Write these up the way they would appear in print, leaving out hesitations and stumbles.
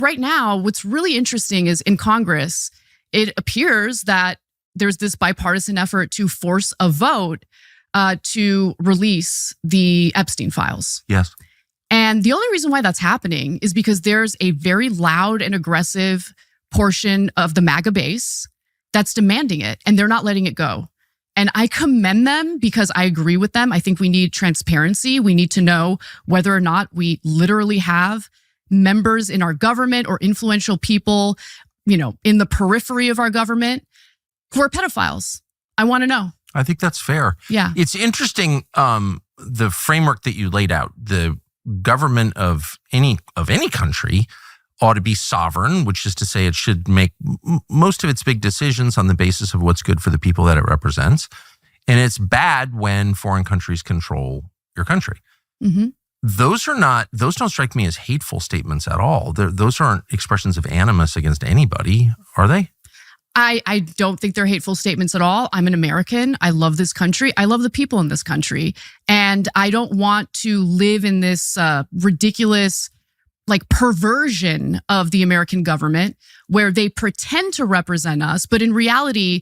right now, what's really interesting is in Congress, it appears that there's this bipartisan effort to force a vote to release the Epstein files. Yes. And the only reason why that's happening is because there's a very loud and aggressive portion of the MAGA base that's demanding it, and they're not letting it go. And I commend them because I agree with them. I think we need transparency. We need to know whether or not we literally have members in our government or influential people, in the periphery of our government who are pedophiles. I want to know. I think that's fair. Yeah. It's interesting, the framework that you laid out. The government of any country ought to be sovereign, which is to say it should make most of its big decisions on the basis of what's good for the people that it represents. And it's bad when foreign countries control your country. Mm-hmm. Those don't strike me as hateful statements at all. Those aren't expressions of animus against anybody, are they? I don't think they're hateful statements at all. I'm an American. I love this country. I love the people in this country. And I don't want to live in this ridiculous perversion of the American government where they pretend to represent us, but in reality,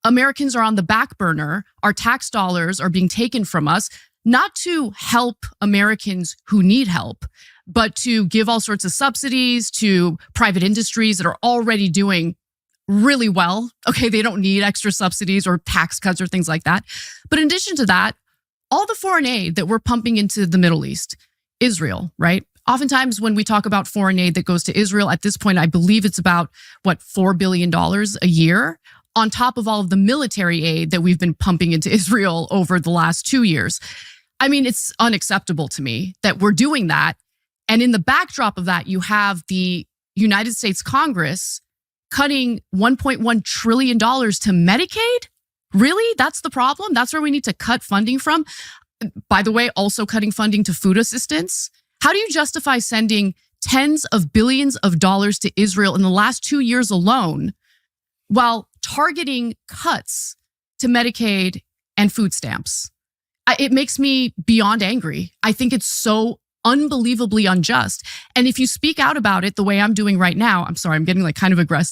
Americans are on the back burner. Our tax dollars are being taken from us, not to help Americans who need help, but to give all sorts of subsidies to private industries that are already doing really well. Okay, they don't need extra subsidies or tax cuts or things like that. But in addition to that, all the foreign aid that we're pumping into the Middle East, Israel, right? Oftentimes when we talk about foreign aid that goes to Israel, at this point, I believe it's about, $4 billion a year on top of all of the military aid that we've been pumping into Israel over the last 2 years. I mean, it's unacceptable to me that we're doing that. And in the backdrop of that, you have the United States Congress cutting $1.1 trillion to Medicaid? Really? That's the problem? That's where we need to cut funding from? By the way, also cutting funding to food assistance. How do you justify sending tens of billions of dollars to Israel in the last 2 years alone while targeting cuts to Medicaid and food stamps? It makes me beyond angry. I think it's so unbelievably unjust. And if you speak out about it the way I'm doing right now, I'm sorry, I'm getting kind of aggressive.